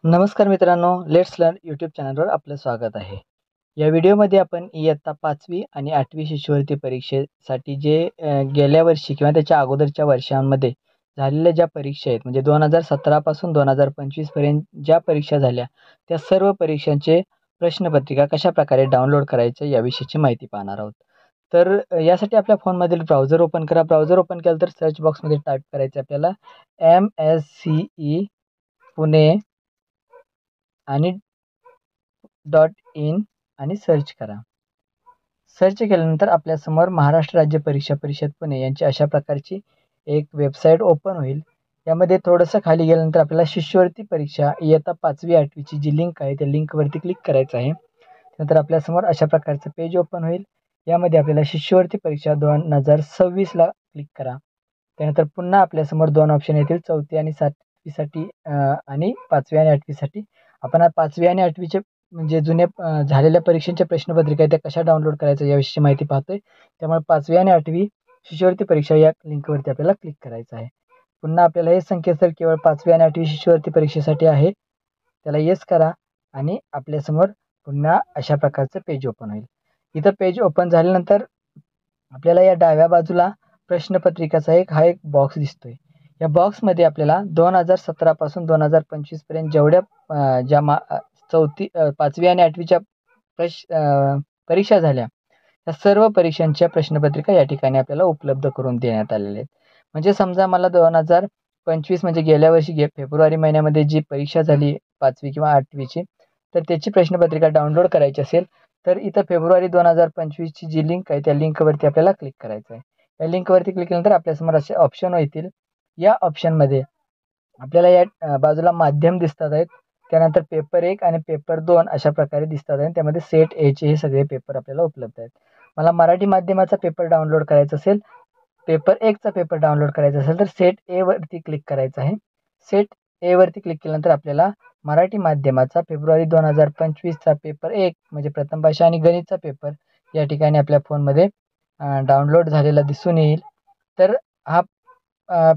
नमस्कार मित्रांनो, let's learn YouTube चॅनलवर आपलं स्वागत आहे. या व्हिडिओमध्ये आपण इयत्ता 5वी आणि 8वी शिष्यवृत्ती परीक्षेसाठी जे गेल्या वर्षी किंवा त्याच्या अगोदरच्या वर्षांमध्ये झालेल्या ज्या परीक्षा आहेत, म्हणजे 2017 पासून 2025 पर्यंत ज्या परीक्षा झाल्या, त्या सर्व परीक्षांचे प्रश्नपत्रिका कशाप्रकारे डाउनलोड करायचं याविषयीची माहिती पाहणार आहोत. तर यासाठी आपल्या फोनमधील ब्राउझर ओपन करा. ब्राउझर ओपन केलं तर सर्च बॉक्समध्ये टाईप करायचं आपल्याला MSCE पुणे आणि .in आणि सर्च करा. सर्च केल्यानंतर आपल्यासमोर महाराष्ट्र राज्य परीक्षा परिषद पुणे यांची अशा प्रकारची एक वेबसाईट ओपन होईल. यामध्ये थोडंसं खाली गेल्यानंतर आपल्याला शिष्यवृत्ती परीक्षा इयत्ता 5वी 8वीची जी लिंक आहे त्या लिंकवरती क्लिक करायचं आहे. त्यानंतर आपल्यासमोर अशा प्रकारचं पेज ओपन होईल. यामध्ये आपल्याला शिष्यवृत्ती परीक्षा 2026ला क्लिक करा. त्यानंतर पुन्हा आपल्यासमोर 2 ऑप्शन येतील, 4थी आणि 7वीसाठी आणि 5वी आणि 8वीसाठी. आपण 5वी आणि 8वीचे म्हणजे झालेल्या परीक्षांच्या प्रश्नपत्रिका त्या कशा डाउनलोड करायच्या याविषयीची माहिती पाहतोय. त्यामुळे 5वी आणि 8वी शिष्यवृत्ती परीक्षा या लिंकवरती आपल्याला क्लिक करायचं आहे. पुन्हा आपल्याला हे संकेतस्थळ केवळ 5वी आणि 8वी शिष्यवृत्ती परीक्षेसाठी आहे. त्याला येस करा आणि आपल्यासमोर पुन्हा अशा प्रकारचं पेज ओपन होईल. इथं पेज ओपन झाल्यानंतर आपल्याला या डाव्या बाजूला प्रश्नपत्रिकाचा हा एक बॉक्स दिसतोय. या बॉक्समध्ये आपल्याला 2017 पासून 2025 पर्यंत जेवढ्या 5वी आणि 8वीच्या परीक्षा झाल्या, त्या सर्व परीक्षांच्या प्रश्नपत्रिका या ठिकाणी आपल्याला उपलब्ध करून देण्यात आलेल्या आहेत. म्हणजे समजा मला 2025 म्हणजे गेल्या वर्षी फेब्रुवारी महिन्यामध्ये जी परीक्षा झाली 5वी किंवा 8वीची, तर त्याची प्रश्नपत्रिका डाउनलोड करायची असेल, तर इथं फेब्रुवारी 2025ची जी लिंक आहे त्या लिंकवरती आपल्याला क्लिक करायचं आहे. या लिंकवरती क्लिक केल्यानंतर आपल्यासमोर असे ऑप्शन येतील. या ऑप्शनमध्ये आपल्याला या बाजूला माध्यम दिसतात आहेत. त्यानंतर पेपर 1 आणि पेपर 2 अशा प्रकारे दिसतात आहेत. त्यामध्ये सेट एचे हे सगळे पेपर आपल्याला उपलब्ध आहेत. मला मराठी माध्यमाचा पेपर डाउनलोड करायचा असेल, पेपर 1चा पेपर डाउनलोड करायचा असेल, तर सेट ए वरती क्लिक करायचं आहे. सेट ए वरती क्लिक केल्यानंतर आपल्याला मराठी माध्यमाचा फेब्रुवारी 2025चा पेपर 1 म्हणजे प्रथम भाषा आणि गणितचा पेपर या ठिकाणी आपल्या फोनमध्ये डाउनलोड झालेला दिसून येईल. तर हा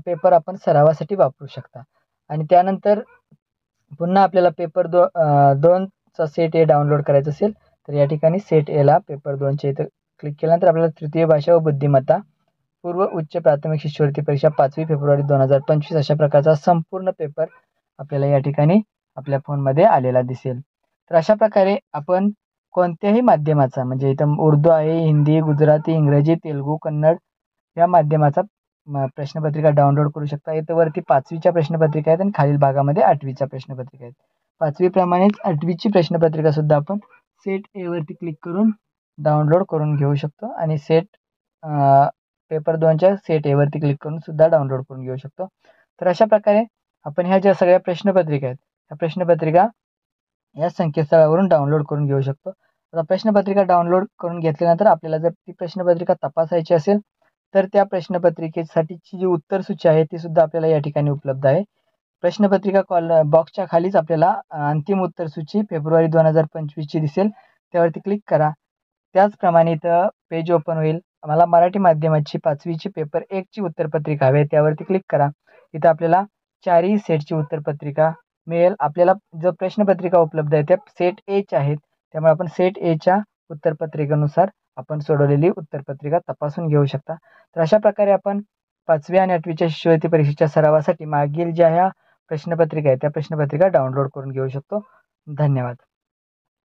पेपर आपण सरावासाठी वापरू शकता. आणि त्यानंतर पुन्हा आपल्याला पेपर 2चा सेट ए डाउनलोड करायचा असेल, तर या ठिकाणी सेट एला पेपर 2च्या इथं क्लिक केल्यानंतर आपल्याला तृतीय भाषा व बुद्धिमत्ता पूर्व उच्च प्राथमिक शिष्यवृत्ती परीक्षा 5वी फेब्रुवारी 2025 अशा प्रकारचा संपूर्ण पेपर आपल्याला या ठिकाणी आपल्या फोनमध्ये आलेला दिसेल. तर अशा प्रकारे आपण कोणत्याही माध्यमाचा म्हणजे इथं उर्दू आहे, हिंदी, गुजराती, इंग्रजी, तेलुगू, कन्नड या माध्यमाचा प्रश्नपत्रिका डाउनलोड करू शकता. इथं वरती 5वीच्या प्रश्नपत्रिका आहेत आणि खालील भागामध्ये 8वीच्या प्रश्नपत्रिका आहेत. 5वी प्रमाणेच 8वीची प्रश्नपत्रिका सुद्धा आपण सेट ए वरती क्लिक करून डाउनलोड करून घेऊ शकतो आणि पेपर 2च्या सेट ए वरती क्लिक करून सुद्धा डाउनलोड करून घेऊ शकतो. तर अशा प्रकारे आपण ह्या ज्या सगळ्या प्रश्नपत्रिका आहेत, त्या प्रश्नपत्रिका या संकेतस्थळावरून डाउनलोड करून घेऊ शकतो. आता प्रश्नपत्रिका डाउनलोड करून घेतल्यानंतर आपल्याला जर ती प्रश्नपत्रिका तपासायची असेल, तर त्या प्रश्नपत्रिकेसाठीची जी उत्तरसूची आहे ती सुद्धा आपल्याला या ठिकाणी उपलब्ध आहे. प्रश्नपत्रिका बॉक्सच्या खालीच आपल्याला अंतिम उत्तरसूची फेब्रुवारी 2025ची दिसेल. त्यावरती क्लिक करा. त्याचप्रमाणे इथं पेज ओपन होईल. मला मराठी माध्यमाची 5वीची पेपर 1ची उत्तरपत्रिका हवी आहे, त्यावरती क्लिक करा. इथं आपल्याला 4ही सेटची उत्तरपत्रिका मिळेल. आपल्याला जो प्रश्नपत्रिका उपलब्ध आहे त्या सेट एच्या आहेत. त्यामुळे आपण सेट एच्या उत्तरपत्रिकेनुसार आपण सोडवलेली उत्तरपत्रिका तपासून घेऊ शकता. तर अशा प्रकारे आपण 5वी आणि 8वीच्या शिष्यवृत्ती परीक्षेच्या सरावासाठी मागील ज्या ह्या प्रश्नपत्रिका आहेत त्या प्रश्नपत्रिका डाउनलोड करून घेऊ शकतो. धन्यवाद.